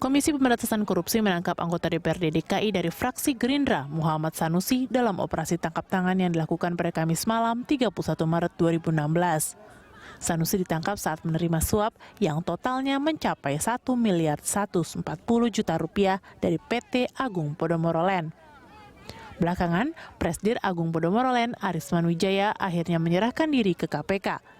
Komisi Pemberantasan Korupsi menangkap anggota DPRD DKI dari fraksi Gerindra, Muhammad Sanusi, dalam operasi tangkap tangan yang dilakukan pada Kamis malam 31 Maret 2016. Sanusi ditangkap saat menerima suap yang totalnya mencapai 1.140 miliar rupiah dari PT Agung Podomoro Land. Belakangan, Presdir Agung Podomoro Land, Arisman Wijaya, akhirnya menyerahkan diri ke KPK.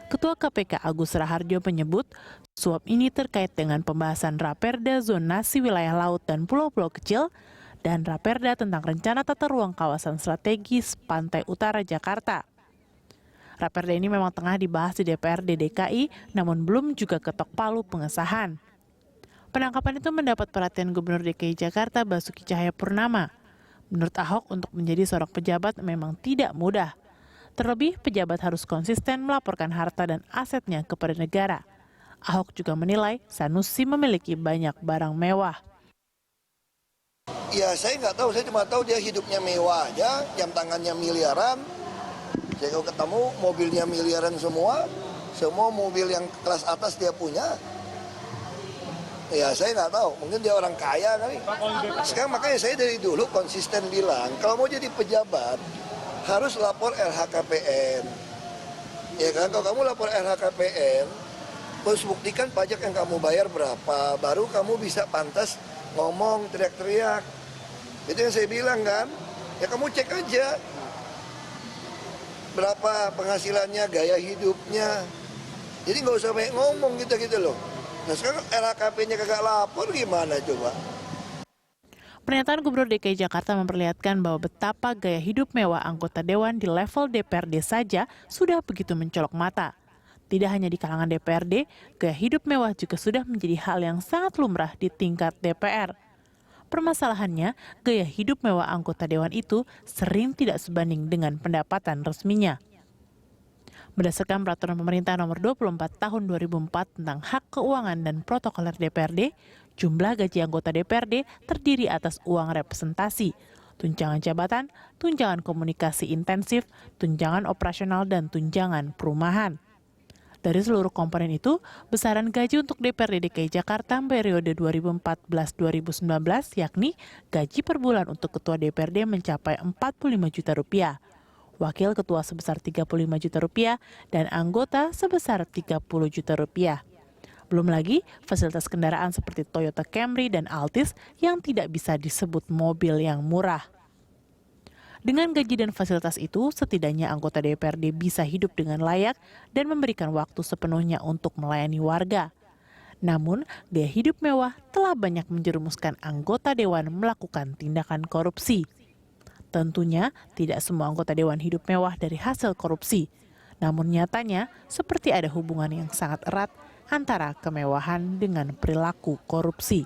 Ketua KPK Agus Raharjo menyebut suap ini terkait dengan pembahasan Raperda Zonasi Wilayah Laut dan Pulau-Pulau Kecil dan Raperda tentang Rencana Tata Ruang Kawasan Strategis Pantai Utara Jakarta. Raperda ini memang tengah dibahas di DPRD DKI, namun belum juga ketok palu pengesahan. Penangkapan itu mendapat perhatian Gubernur DKI Jakarta Basuki Cahayapurnama. Menurut Ahok, untuk menjadi seorang pejabat memang tidak mudah. Terlebih, pejabat harus konsisten melaporkan harta dan asetnya kepada negara. Ahok juga menilai Sanusi memiliki banyak barang mewah. Ya, saya nggak tahu, saya cuma tahu dia hidupnya mewah aja, jam tangannya miliaran. Saya kalau ketemu mobilnya miliaran semua mobil yang kelas atas dia punya. Ya, saya nggak tahu, mungkin dia orang kaya kali. Sekarang makanya saya dari dulu konsisten bilang, kalau mau jadi pejabat, harus lapor LHKPN. Ya kan, kalau kamu lapor LHKPN, harus buktikan pajak yang kamu bayar berapa, baru kamu bisa pantas ngomong, teriak-teriak. Itu yang saya bilang kan, ya kamu cek aja berapa penghasilannya, gaya hidupnya. Jadi nggak usah banyak ngomong gitu loh. Nah sekarang LHKPN-nya kagak lapor, gimana coba? Pernyataan Gubernur DKI Jakarta memperlihatkan bahwa betapa gaya hidup mewah anggota dewan di level DPRD saja sudah begitu mencolok mata. Tidak hanya di kalangan DPRD, gaya hidup mewah juga sudah menjadi hal yang sangat lumrah di tingkat DPR. Permasalahannya, gaya hidup mewah anggota dewan itu sering tidak sebanding dengan pendapatan resminya. Berdasarkan Peraturan Pemerintah Nomor 24 Tahun 2004 tentang Hak Keuangan dan Protokoler DPRD, jumlah gaji anggota DPRD terdiri atas uang representasi, tunjangan jabatan, tunjangan komunikasi intensif, tunjangan operasional, dan tunjangan perumahan. Dari seluruh komponen itu, besaran gaji untuk DPRD DKI Jakarta periode 2014-2019 yakni gaji per bulan untuk Ketua DPRD mencapai Rp45 juta, Wakil Ketua sebesar Rp35 juta dan anggota sebesar Rp30 juta. Belum lagi fasilitas kendaraan seperti Toyota Camry dan Altis yang tidak bisa disebut mobil yang murah. Dengan gaji dan fasilitas itu, setidaknya anggota DPRD bisa hidup dengan layak dan memberikan waktu sepenuhnya untuk melayani warga. Namun, gaya hidup mewah telah banyak menjerumuskan anggota dewan melakukan tindakan korupsi. Tentunya tidak semua anggota dewan hidup mewah dari hasil korupsi. Namun nyatanya seperti ada hubungan yang sangat erat antara kemewahan dengan perilaku korupsi.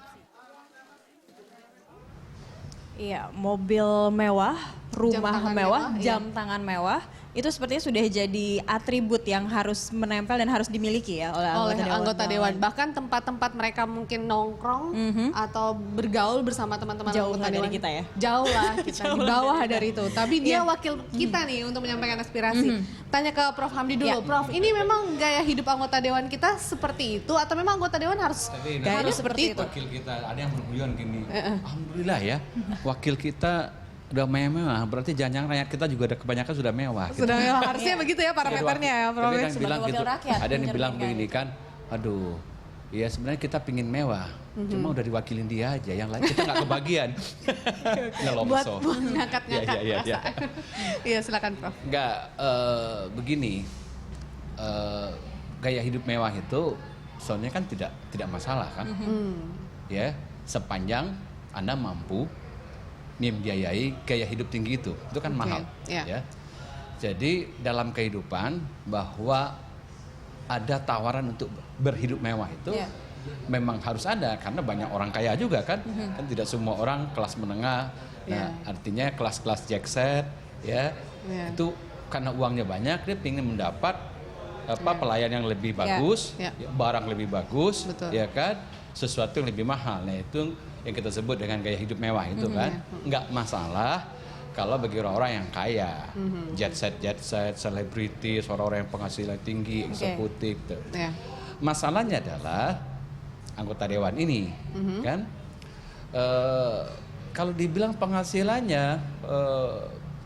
Iya, mobil mewah, rumah mewah, jam tangan mewah, itu sepertinya sudah jadi atribut yang harus menempel dan harus dimiliki ya oleh anggota dewan. Bahkan tempat-tempat mereka mungkin nongkrong atau bergaul bersama teman-teman anggota dewan. Kita ya. Jauh lah kita, di bawah dari itu. Tapi dia wakil kita nih untuk menyampaikan aspirasi. Tanya ke Prof. Hamdi dulu. Prof, ini memang gaya hidup anggota dewan kita seperti itu atau memang anggota dewan harus gaya seperti itu? Wakil kita, ada yang berguyon gini, alhamdulillah ya, wakil kita udah mewah, berarti jangan-jangan rakyat kita juga ada kebanyakan sudah mewah. Gitu. Sudah mewah, harusnya begitu ya parameternya ya Prof. Ada yang bilang gitu, ada yang bilang begini kan, aduh, ya sebenarnya kita pingin mewah, cuma udah diwakilin dia aja, yang lain kita nggak kebagian. Buat ngangkat-ngangkat perasaan. Iya silakan Prof. Nggak, begini, gaya hidup mewah itu soalnya kan tidak masalah kan, ya sepanjang Anda mampu membiayai gaya hidup tinggi itu kan mahal, ya. Jadi dalam kehidupan bahwa ada tawaran untuk berhidup mewah itu memang harus ada karena banyak orang kaya juga kan, kan tidak semua orang kelas menengah, nah artinya kelas-kelas jet set, ya itu karena uangnya banyak dia ingin mendapat pelayan yang lebih bagus, barang lebih bagus, ya kan, sesuatu yang lebih mahal, nah itu yang kita sebut dengan gaya hidup mewah itu kan, nggak masalah kalau bagi orang-orang yang kaya, jet set, selebritis, orang-orang yang penghasilan tinggi, eksekutif. Masalahnya adalah anggota dewan ini, kan? Kalau dibilang penghasilannya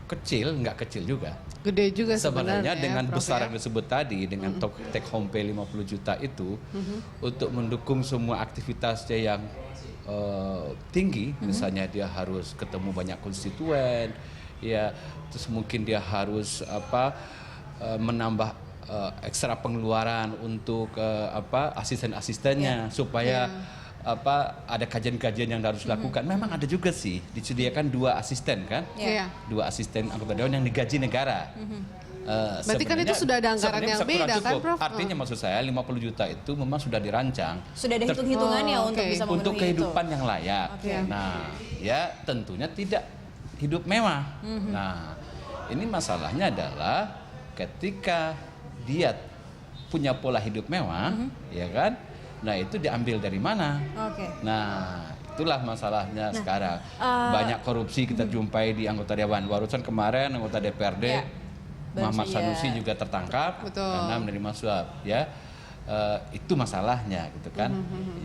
kecil, nggak kecil juga. Gede juga sebenarnya dengan Prof, besar ya. yang disebut tadi, dengan take home pay 50 juta itu, untuk mendukung semua aktivitasnya yang tinggi, misalnya dia harus ketemu banyak konstituen, ya, terus mungkin dia harus menambah ekstra pengeluaran untuk asisten-asistennya supaya ada kajian-kajian yang harus dilakukan. Memang ada juga sih disediakan 2 asisten kan, 2 asisten anggota dewan yang digaji negara. Berarti kan itu sudah ada anggaran yang beda kan, Prof? Artinya maksud saya 50 juta itu memang sudah dirancang. Sudah ada hitung-hitungannya untuk bisa memenuhi untuk kehidupan yang layak. Okay. Nah, ya tentunya tidak hidup mewah. Nah, ini masalahnya adalah ketika dia punya pola hidup mewah, ya kan? Nah, itu diambil dari mana? Nah, itulah masalahnya sekarang. Banyak korupsi kita jumpai di anggota dewan. Barusan kemarin anggota DPRD Muhammad Sanusi juga tertangkap karena menerima suap, ya. Itu masalahnya gitu kan.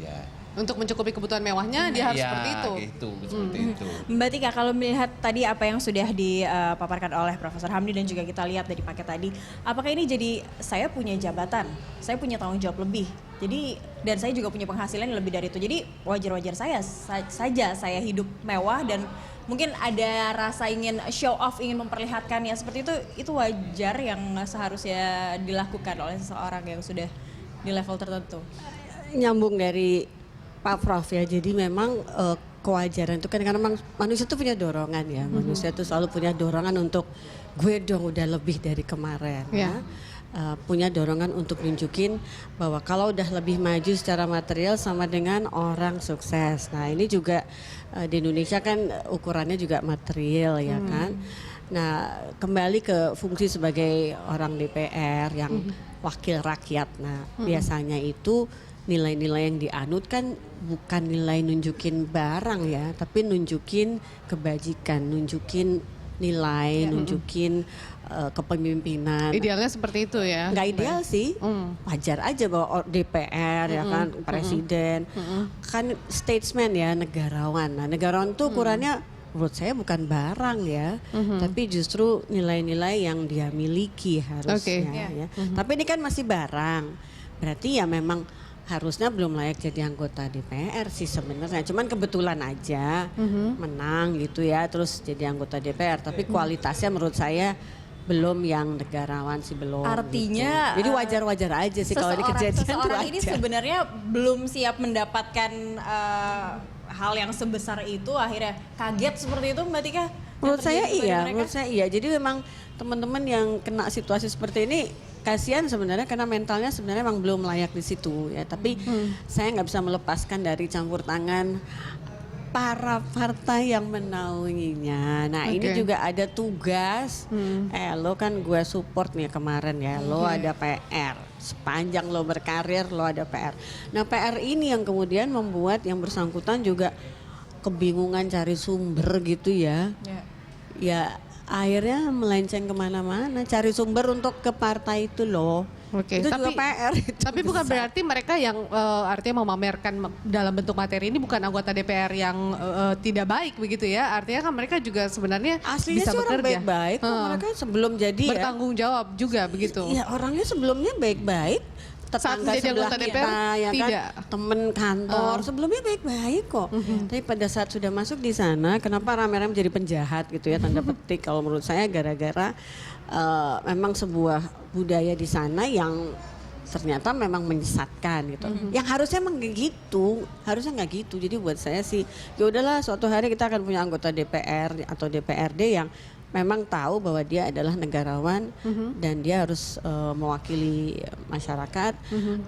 Ya. Untuk mencukupi kebutuhan mewahnya dia harus seperti itu. Seperti itu. Mbak Tika, kalau melihat tadi apa yang sudah dipaparkan oleh Profesor Hamdi dan juga kita lihat dari paket tadi, apakah ini jadi saya punya jabatan, saya punya tanggung jawab lebih, jadi dan saya juga punya penghasilan yang lebih dari itu, jadi wajar-wajar saja saya hidup mewah dan mungkin ada rasa ingin show off, ingin memperlihatkannya seperti itu wajar yang seharusnya dilakukan oleh seseorang yang sudah di level tertentu. Nyambung dari Pak Prof ya, jadi memang kewajaran itu kan karena memang manusia itu punya dorongan ya, manusia itu selalu punya dorongan untuk gue dong udah lebih dari kemarin ya. Punya dorongan untuk nunjukin bahwa kalau udah lebih maju secara material sama dengan orang sukses. Nah ini juga di Indonesia kan ukurannya juga material ya kan. Nah kembali ke fungsi sebagai orang DPR yang wakil rakyat. Nah biasanya itu nilai-nilai yang dianut kan bukan nilai nunjukin barang ya, tapi nunjukin kebajikan, nunjukin nilai, nunjukin kepemimpinan. Idealnya seperti itu ya? Nggak ideal sih, wajar aja bahwa DPR ya kan, presiden, kan statesman ya, negarawan. Nah negarawan tuh ukurannya menurut saya bukan barang ya, tapi justru nilai-nilai yang dia miliki harusnya ya. Tapi ini kan masih barang, berarti ya memang harusnya belum layak jadi anggota DPR sih sebenarnya. Cuman kebetulan aja menang gitu ya, terus jadi anggota DPR. Tapi kualitasnya menurut saya belum yang negarawan sih, belum. Artinya gitu. Jadi wajar-wajar aja sih kalau ini kejadian tuh seseorang wajar. ini sebenarnya belum siap mendapatkan hal yang sebesar itu, akhirnya kaget seperti itu, Mbak Tika? Menurut saya iya. Jadi memang teman-teman yang kena situasi seperti ini kasihan sebenarnya karena mentalnya sebenarnya memang belum layak di situ ya. Tapi saya nggak bisa melepaskan dari campur tangan para partai yang menaunginya. Nah ini juga ada tugas. Lo kan gue support nih kemarin ya. Lo ada PR. Sepanjang lo berkarir lo ada PR. Nah PR ini yang kemudian membuat yang bersangkutan juga kebingungan cari sumber gitu ya. Ya akhirnya melenceng kemana-mana, cari sumber untuk ke partai itu loh. Itu juga PR. Tapi bukan berarti mereka yang artinya memamerkan dalam bentuk materi ini bukan anggota DPR yang tidak baik begitu ya. Artinya kan mereka juga sebenarnya aslinya bisa sih orang bekerja. Baik-baik. Mereka sebelum jadi bertanggung jawab juga begitu. Ya orangnya sebelumnya baik-baik. Saat Tetangga menjadi sebelah anggota kita, DPR ya tidak. kan, temen kantor sebelumnya baik-baik kok. Tapi pada saat sudah masuk di sana, kenapa rame-rame menjadi penjahat gitu ya, tanda petik. Kalau menurut saya gara-gara memang sebuah budaya di sana yang ternyata memang menyesatkan gitu. Yang harusnya emang gitu, harusnya nggak gitu. Jadi buat saya sih, ya udahlah suatu hari kita akan punya anggota DPR atau DPRD yang memang tahu bahwa dia adalah negarawan dan dia harus mewakili masyarakat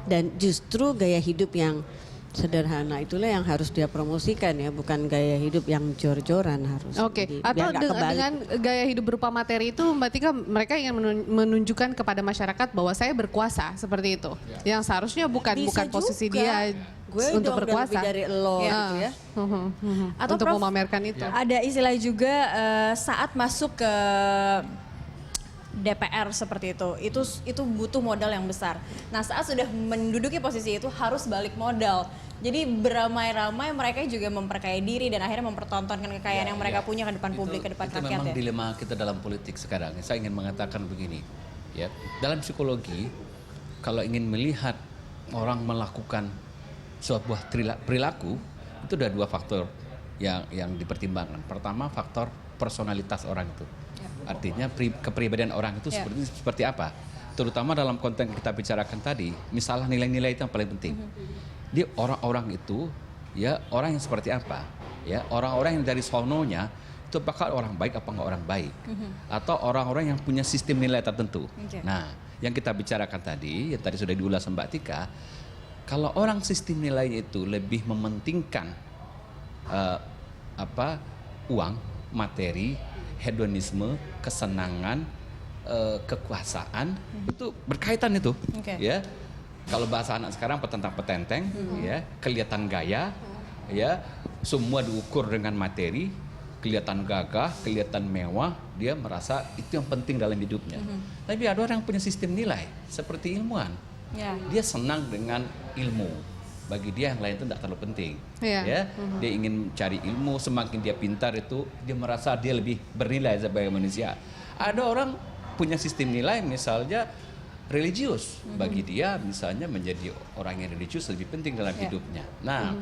dan justru gaya hidup yang sederhana itulah yang harus dia promosikan ya, bukan gaya hidup yang jor-joran harus. Atau dengan gaya hidup berupa materi itu Mbak Tika, mereka ingin menunjukkan kepada masyarakat bahwa saya berkuasa seperti itu. Yang seharusnya bukan posisi dia untuk berkuasa. Lebih dari lo gitu ya. Atau untuk Prof, memamerkan itu. Ada istilah juga saat masuk ke DPR seperti itu butuh modal yang besar. Nah saat sudah menduduki posisi itu harus balik modal. Jadi beramai-ramai mereka juga memperkaya diri dan akhirnya mempertontonkan kekayaan yang mereka punya ke depan publik, ke depan itu rakyat memang ya. dilema kita dalam politik sekarang. Saya ingin mengatakan begini, ya, dalam psikologi kalau ingin melihat orang melakukan sebuah perilaku itu ada 2 faktor yang dipertimbangkan. Pertama, faktor personalitas orang itu, artinya kepribadian orang itu seperti apa. Terutama dalam konteks kita bicarakan tadi, misalnya nilai-nilai itu yang paling penting. Dia orang-orang itu, ya orang yang seperti apa, ya orang-orang yang dari sononya itu bakal orang baik apa enggak orang baik, atau orang-orang yang punya sistem nilai tertentu. Nah, yang kita bicarakan tadi, yang tadi sudah diulas Mbak Tika, kalau orang sistem nilainya itu lebih mementingkan uang, materi, hedonisme, kesenangan, kekuasaan, itu berkaitan itu, ya. Kalau bahasa anak sekarang petentang-petenteng, ya, kelihatan gaya, ya, semua diukur dengan materi, kelihatan gagah, kelihatan mewah, dia merasa itu yang penting dalam hidupnya. Tapi ada orang yang punya sistem nilai seperti ilmuwan, dia senang dengan ilmu. Bagi dia yang lain itu tidak terlalu penting, ya. Dia ingin cari ilmu, semakin dia pintar itu dia merasa dia lebih bernilai sebagai manusia. Ada orang punya sistem nilai misalnya religius, bagi dia misalnya menjadi orang yang religius lebih penting dalam hidupnya. Nah,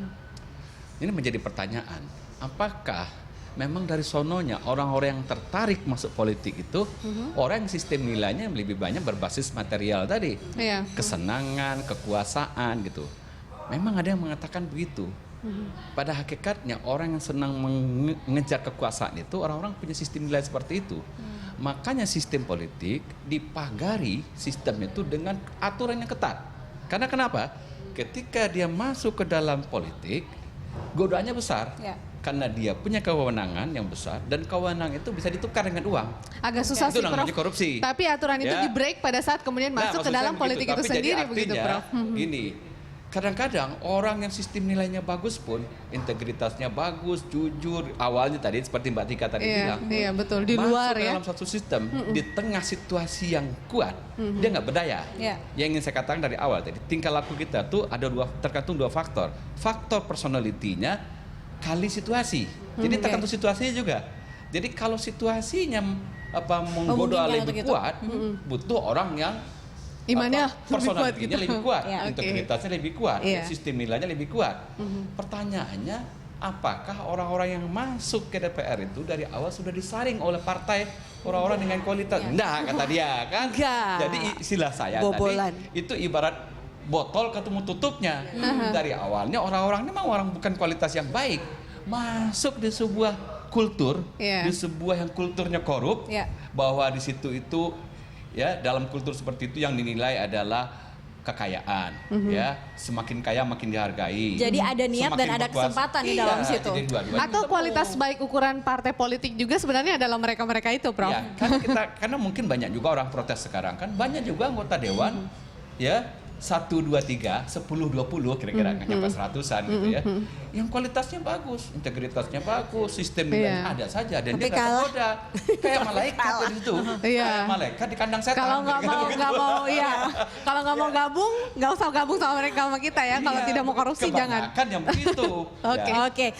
ini menjadi pertanyaan, apakah memang dari sononya orang-orang yang tertarik masuk politik itu orang yang sistem nilainya lebih banyak berbasis material tadi, kesenangan, kekuasaan gitu. Memang ada yang mengatakan begitu. Pada hakikatnya orang yang senang mengejar kekuasaan itu orang-orang punya sistem nilai seperti itu. Makanya sistem politik dipagari sistem itu dengan aturan yang ketat. Karena kenapa? Ketika dia masuk ke dalam politik, godaannya besar. Karena dia punya kewenangan yang besar dan kewenangan itu bisa ditukar dengan uang. Agak susah sih, Prof. Korupsi. Tapi aturan itu di-break pada saat kemudian masuk ke dalam politik itu sendiri, begitu, Prof. Gini, kadang-kadang orang yang sistem nilainya bagus pun integritasnya bagus, jujur, awalnya tadi seperti Mbak Tika tadi bilang, iya betul, di masuk luar dalam satu sistem di tengah situasi yang kuat, dia nggak berdaya. Yang ingin saya katakan dari awal tadi, tingkah laku kita tuh ada tergantung 2 faktor, faktor personalitinya kali situasi. Jadi tergantung situasinya juga. Jadi kalau situasinya menggoda lebih kuat, butuh orang yang imannya personalitinya lebih kuat, Ya, integritasnya lebih kuat, sistem nilainya lebih kuat. Pertanyaannya, apakah orang-orang yang masuk ke DPR itu dari awal sudah disaring oleh partai orang-orang dengan kualitas? Enggak, kata dia kan. Jadi istilah saya tadi itu ibarat botol ketemu tutupnya. Dari awalnya orang-orangnya memang orang bukan kualitas yang baik, masuk di sebuah kultur, di sebuah yang kulturnya korup, bahwa di situ itu, ya, dalam kultur seperti itu yang dinilai adalah kekayaan, ya, semakin kaya makin dihargai. Jadi ada niat dan ada kesempatan di dalam situ. Atau kualitas baik ukuran partai politik juga sebenarnya adalah mereka-mereka itu, Prof. Ya, karena mungkin banyak juga orang protes sekarang kan, banyak juga anggota dewan, ya, 1, 2, 3, 10, 20 kira-kira nggak nyampe 100-an gitu ya. Yang kualitasnya bagus, integritasnya bagus, sistem nilainya ada saja dan dia nggak tergoda. Kayak malaikat di situ. Kayak malaikat di kandang setan. Kalau nggak mau gabung, nggak usah gabung sama mereka sama kita ya. Kalau tidak mau korupsi jangan. Kebanyakan yang begitu. Oke.